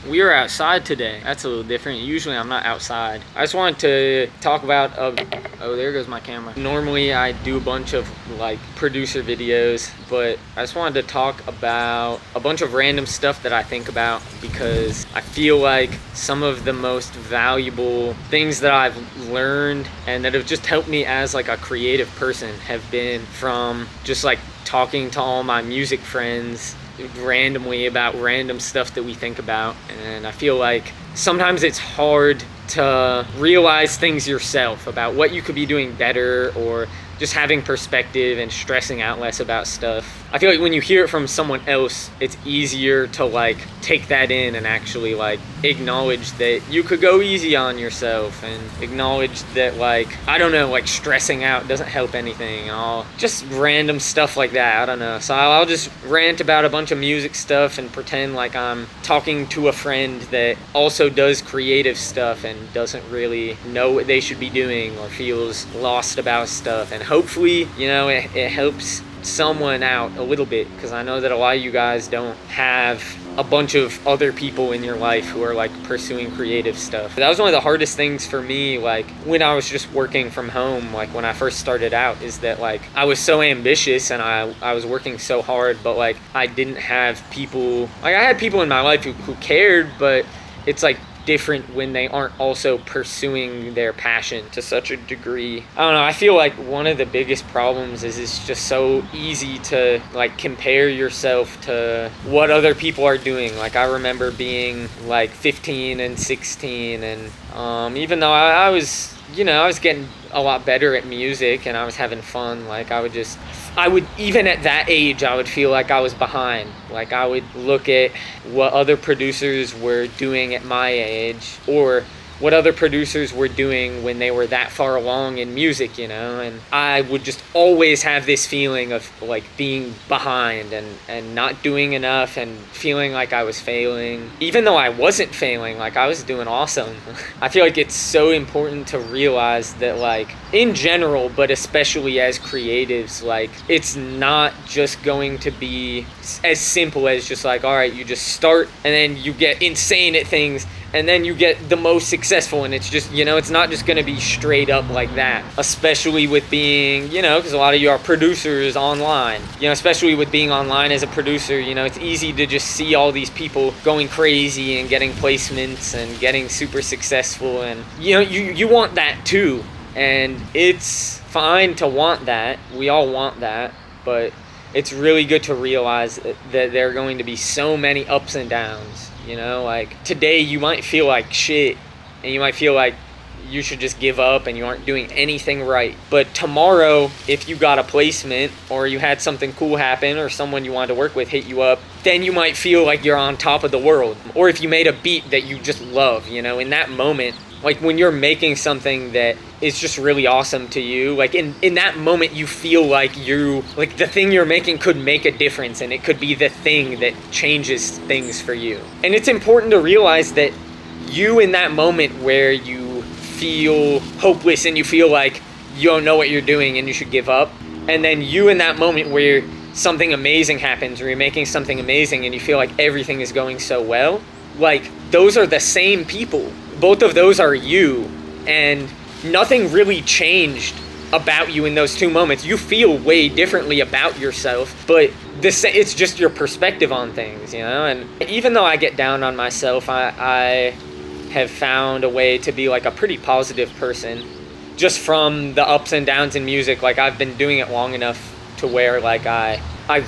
We were outside today. That's a little different. Usually I'm not outside. I just wanted to talk about, oh, there goes my camera. Normally I do a bunch of like producer videos, but I just wanted to talk about a bunch of random stuff that I think about, because I feel like some of the most valuable things that I've learned and that have just helped me as like a creative person have been from just like talking to all my music friends randomly about random stuff that we think about. And I feel like sometimes it's hard to realize things yourself about what you could be doing better, or just having perspective and stressing out less about stuff. I feel like when you hear it from someone else, it's easier to like take that in and actually like acknowledge that you could go easy on yourself, and acknowledge that like, I don't know, like stressing out doesn't help anything. All just random stuff like that. I don't know. So I'll just rant about a bunch of music stuff and pretend like I'm talking to a friend that also does creative stuff and doesn't really know what they should be doing or feels lost about stuff. And hopefully, you know, it helps someone out a little bit, because I know that a lot of you guys don't have a bunch of other people in your life who are like pursuing creative stuff. That was one of the hardest things for me, like when I was just working from home, like when I first started out, is that like I was so ambitious and I was working so hard, but like I didn't have people, like I had people in my life who cared, but it's like different when they aren't also pursuing their passion to such a degree. I don't know, I feel like one of the biggest problems is it's just so easy to like compare yourself to what other people are doing. Like I remember being like 15 and 16, and even though I was, you know, I was getting a lot better at music and I was having fun, like I would even at that age, I would feel like I was behind. Like I would look at what other producers were doing at my age, or what other producers were doing when they were that far along in music, you know, and I would just always have this feeling of like being behind and not doing enough, and feeling like I was failing, even though I wasn't failing. Like I was doing awesome. I feel like it's so important to realize that, like in general, but especially as creatives, like it's not just going to be as simple as just like, all right, you just start and then you get insane at things and then you get the most successful, and it's just, you know, it's not just going to be straight up like that, especially with being, you know, because a lot of you are producers online, you know, especially with being online as a producer, you know, it's easy to just see all these people going crazy and getting placements and getting super successful, and you know, you want that too, and it's fine to want that. We all want that, but it's really good to realize that there are going to be so many ups and downs. You know, like today you might feel like shit and you might feel like you should just give up and you aren't doing anything right. But tomorrow, if you got a placement or you had something cool happen or someone you wanted to work with hit you up, then you might feel like you're on top of the world. Or if you made a beat that you just love, you know, in that moment, like when you're making something that is just really awesome to you, like in that moment you feel like like the thing you're making could make a difference, and it could be the thing that changes things for you. And it's important to realize that you, in that moment where you feel hopeless and you feel like you don't know what you're doing and you should give up, and then you in that moment where something amazing happens, or you're making something amazing and you feel like everything is going so well, like those are the same people. Both of those are you, and nothing really changed about you in those two moments. You feel way differently about yourself, but it's just your perspective on things, you know? And even though I get down on myself, I have found a way to be like a pretty positive person just from the ups and downs in music. Like I've been doing it long enough to where like I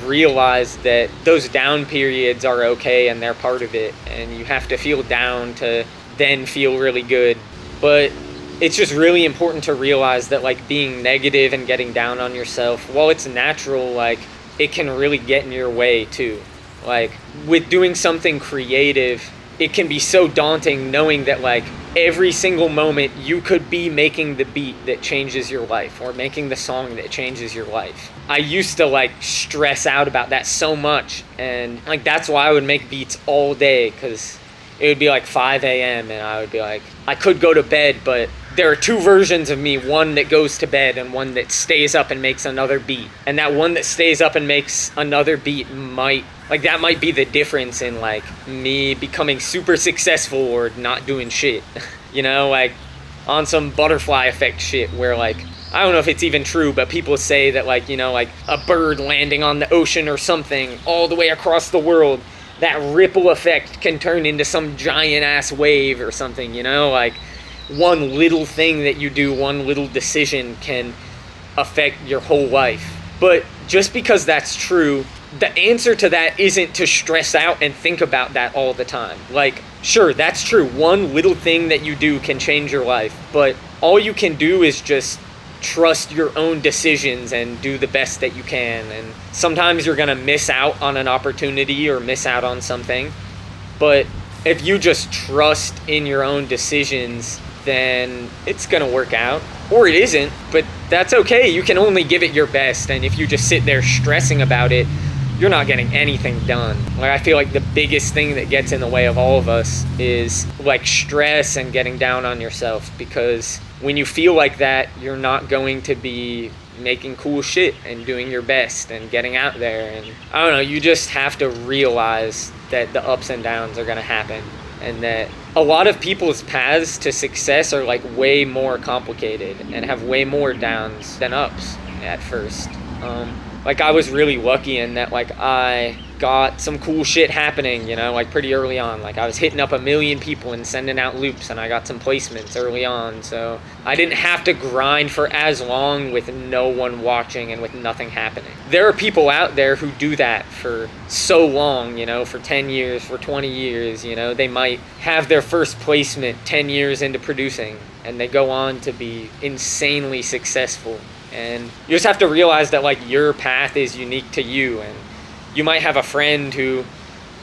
realized that those down periods are okay and they're part of it, and you have to feel down to then feel really good. But it's just really important to realize that like being negative and getting down on yourself, while it's natural, like it can really get in your way too. Like with doing something creative, it can be so daunting knowing that like every single moment you could be making the beat that changes your life, or making the song that changes your life. I used to like stress out about that so much, and like that's why I would make beats all day, because it would be like 5 a.m. and I would be like, I could go to bed, but there are two versions of me, one that goes to bed and one that stays up and makes another beat. And that one that stays up and makes another beat might Like that might be the difference in like me becoming super successful or not doing shit. You know, like on some butterfly effect shit where like, I don't know if it's even true, but people say that like, you know, like a bird landing on the ocean or something all the way across the world, that ripple effect can turn into some giant ass wave or something, you know, like one little thing that you do, one little decision can affect your whole life. But just because that's true, the answer to that isn't to stress out and think about that all the time. Like, sure, that's true. One little thing that you do can change your life, but all you can do is just trust your own decisions and do the best that you can. And sometimes you're gonna miss out on an opportunity or miss out on something, but if you just trust in your own decisions, then it's gonna work out. Or it isn't, but that's okay. You can only give it your best, and if you just sit there stressing about it, you're not getting anything done. Like, I feel like the biggest thing that gets in the way of all of us is like stress and getting down on yourself, because when you feel like that, you're not going to be making cool shit and doing your best and getting out there. And I don't know, you just have to realize that the ups and downs are gonna happen, and that a lot of people's paths to success are like way more complicated and have way more downs than ups at first. Like I was really lucky in that like I got some cool shit happening, you know, like pretty early on. Like I was hitting up 1 million people and sending out loops, and I got some placements early on. So I didn't have to grind for as long with no one watching and with nothing happening. There are people out there who do that for so long, you know, for 10 years, for 20 years, you know. They might have their first placement 10 years into producing, and they go on to be insanely successful. And you just have to realize that like your path is unique to you, and you might have a friend who,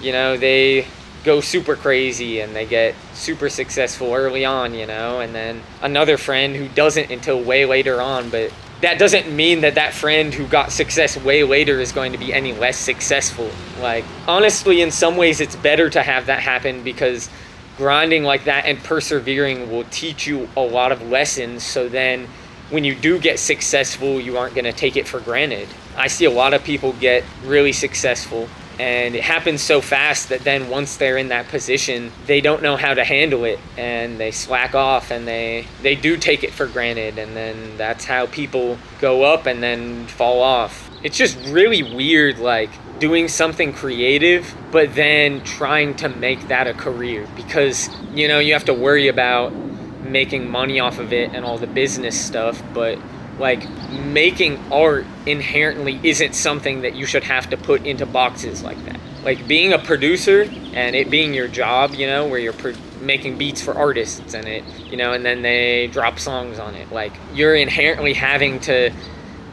you know, they go super crazy and they get super successful early on, you know, and then another friend who doesn't until way later on. But that doesn't mean that that friend who got success way later is going to be any less successful. Like, honestly, in some ways it's better to have that happen, because grinding like that and persevering will teach you a lot of lessons, so then when you do get successful, you aren't going to take it for granted. I see a lot of people get really successful, and it happens so fast that then once they're in that position, they don't know how to handle it, and they slack off, and they do take it for granted, and then that's how people go up and then fall off. It's just really weird, like doing something creative, but then trying to make that a career, because, you know, you have to worry about making money off of it and all the business stuff, but like making art inherently isn't something that you should have to put into boxes like that. Like being a producer and it being your job, you know, where you're making beats for artists and it, you know, and then they drop songs on it, like you're inherently having to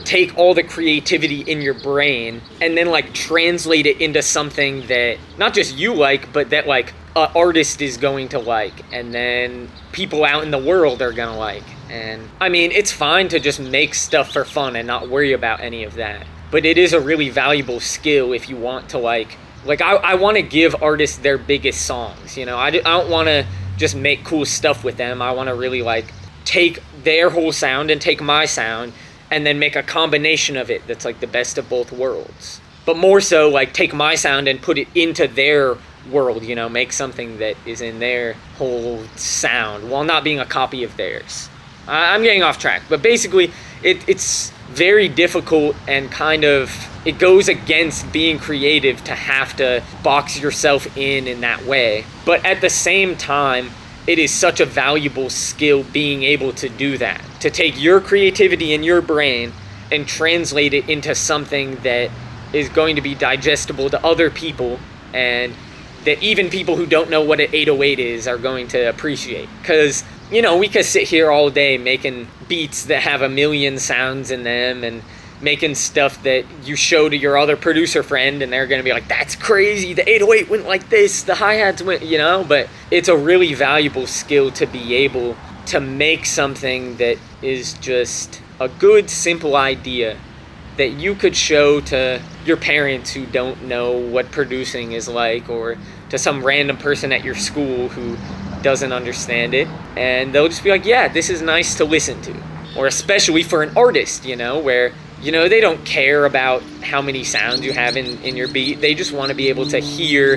take all the creativity in your brain and then like translate it into something that not just you like, but that like an artist is going to like, and then people out in the world are gonna like. And I mean, it's fine to just make stuff for fun and not worry about any of that, but it is a really valuable skill if you want to like I want to give artists their biggest songs, you know. I don't want to just make cool stuff with them. I want to really like take their whole sound and take my sound and then make a combination of it that's like the best of both worlds. But more so like take my sound and put it into their world, you know, make something that is in their whole sound while not being a copy of theirs. I'm getting off track, but basically it's very difficult, and kind of it goes against being creative to have to box yourself in that way. But at the same time, it is such a valuable skill being able to do that, to take your creativity in your brain and translate it into something that is going to be digestible to other people, and that even people who don't know what an 808 is are going to appreciate. Because, you know, we could sit here all day making beats that have 1 million sounds in them and making stuff that you show to your other producer friend and they're going to be like, that's crazy, the 808 went like this, the hi-hats went, you know. But it's a really valuable skill to be able to make something that is just a good, simple idea that you could show to your parents who don't know what producing is like, or to some random person at your school who doesn't understand it, and they'll just be like, yeah, this is nice to listen to. Or especially for an artist, you know, where you know, they don't care about how many sounds you have in your beat. They just want to be able to hear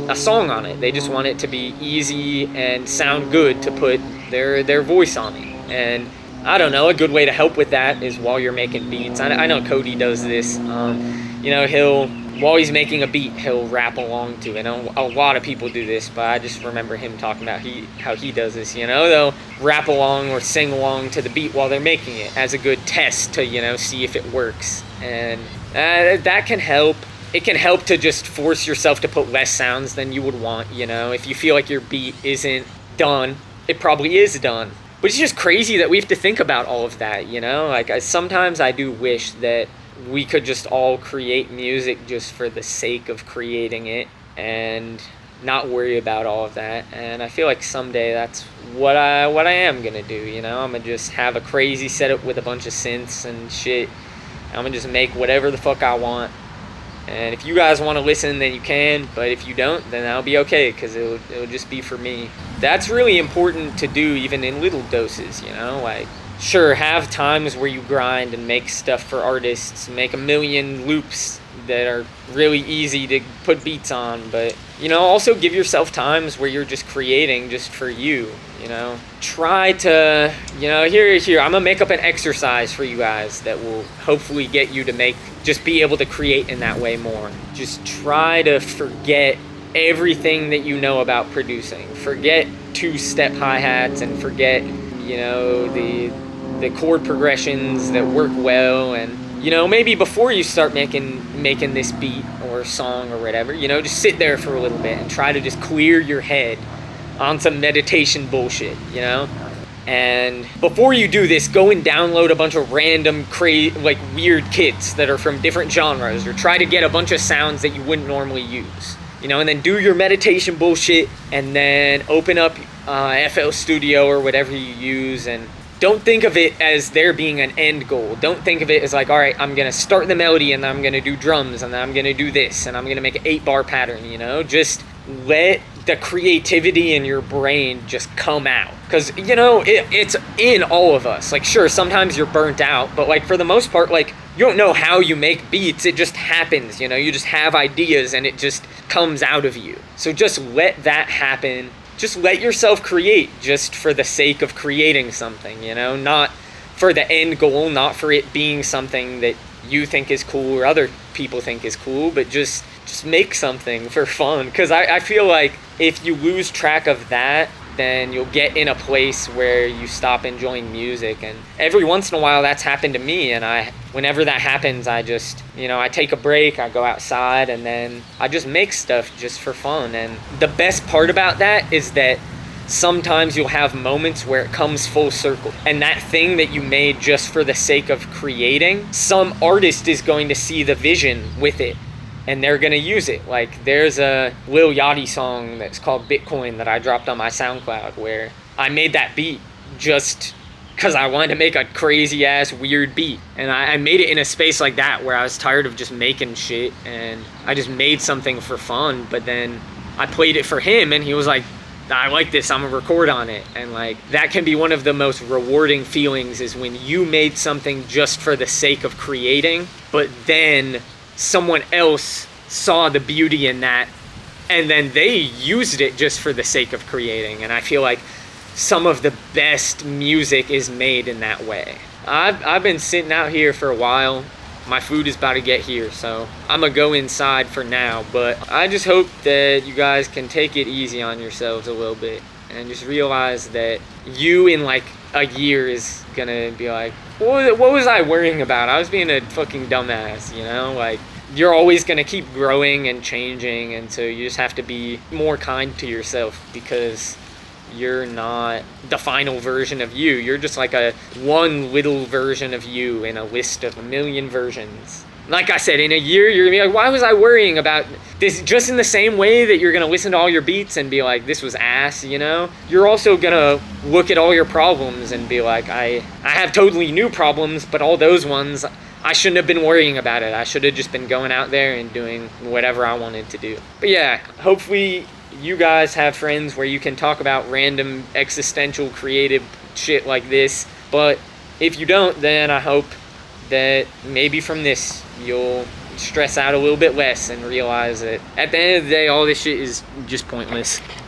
a song on it. They just want it to be easy and sound good to put their voice on it. And I don't know, a good way to help with that is while you're making beats. I know Cody does this. You know, while he's making a beat, he'll rap along to it. And a lot of people do this, but I just remember him talking about how he does this. You know, they'll rap along or sing along to the beat while they're making it as a good test to, you know, see if it works. And that can help. It can help to just force yourself to put less sounds than you would want. You know, if you feel like your beat isn't done, it probably is done. But it's just crazy that we have to think about all of that, you know? Like, sometimes I do wish that we could just all create music just for the sake of creating it and not worry about all of that. And I feel like someday that's what I am gonna do, you know? I'm gonna just have a crazy setup with a bunch of synths and shit. I'm gonna just make whatever the fuck I want. And if you guys want to listen, then you can, but if you don't, then that'll be okay, because it'll just be for me. That's really important to do, even in little doses, you know? Like, sure, have times where you grind and make stuff for artists, make a million loops that are really easy to put beats on, but, you know, also give yourself times where you're just creating just for you, you know? Try to, you know, here, I'm gonna make up an exercise for you guys that will hopefully get you to just be able to create in that way more. Just try to forget everything that you know about producing. Forget two-step hi-hats and forget, you know, the chord progressions that work well. And, you know, maybe before you start making this beat or song or whatever, you know, just sit there for a little bit and try to just clear your head on some meditation bullshit, you know? And before you do this, go and download a bunch of random weird kits that are from different genres, or try to get a bunch of sounds that you wouldn't normally use, you know, and then do your meditation bullshit, and then open up FL Studio or whatever you use, and don't think of it as there being an end goal. Don't think of it as like, all right, I'm gonna start the melody and then I'm gonna do drums and then I'm gonna do this and I'm gonna make an 8-bar pattern, you know? Just let the creativity in your brain just come out, because, you know, it's in all of us. Like, sure, sometimes you're burnt out, but like for the most part, like, you don't know how you make beats. It just happens, you know? You just have ideas and it just comes out of you. So just let that happen. Just let yourself create just for the sake of creating something, you know? Not for the end goal, not for it being something that you think is cool or other people think is cool, but just make something for fun. Because I feel like if you lose track of that, then you'll get in a place where you stop enjoying music. And every once in a while that's happened to me, and whenever that happens, I just, you know, I take a break, I go outside, and then I just make stuff just for fun. And the best part about that is that sometimes you'll have moments where it comes full circle, and that thing that you made just for the sake of creating, some artist is going to see the vision with it and they're gonna use it. Like, there's a Lil Yachty song that's called Bitcoin that I dropped on my SoundCloud, where I made that beat just because I wanted to make a crazy ass weird beat, and I made it in a space like that where I was tired of just making shit, and I just made something for fun. But then I played it for him and he was like, I like this, I'm gonna record on it. And like, that can be one of the most rewarding feelings, is when you made something just for the sake of creating, but then someone else saw the beauty in that and then they used it just for the sake of creating. And I feel like some of the best music is made in that way. I've been sitting out here for a while. My food is about to get here, so I'm gonna go inside for now. But I just hope that you guys can take it easy on yourselves a little bit and just realize that you in like a year is gonna be like, what was I worrying about? I was being a fucking dumbass, you know? Like, you're always gonna keep growing and changing, and so you just have to be more kind to yourself, because you're not the final version of you. You're just like one little version of you in a list of a million versions. Like I said, in a year, you're gonna be like, why was I worrying about this? Just in the same way that you're gonna listen to all your beats and be like, this was ass, you know? You're also gonna look at all your problems and be like, I have totally new problems, but all those ones, I shouldn't have been worrying about it. I should have just been going out there and doing whatever I wanted to do. But yeah, hopefully you guys have friends where you can talk about random existential creative shit like this. But if you don't, then I hope that maybe from this you'll stress out a little bit less and realize that at the end of the day, all this shit is just pointless.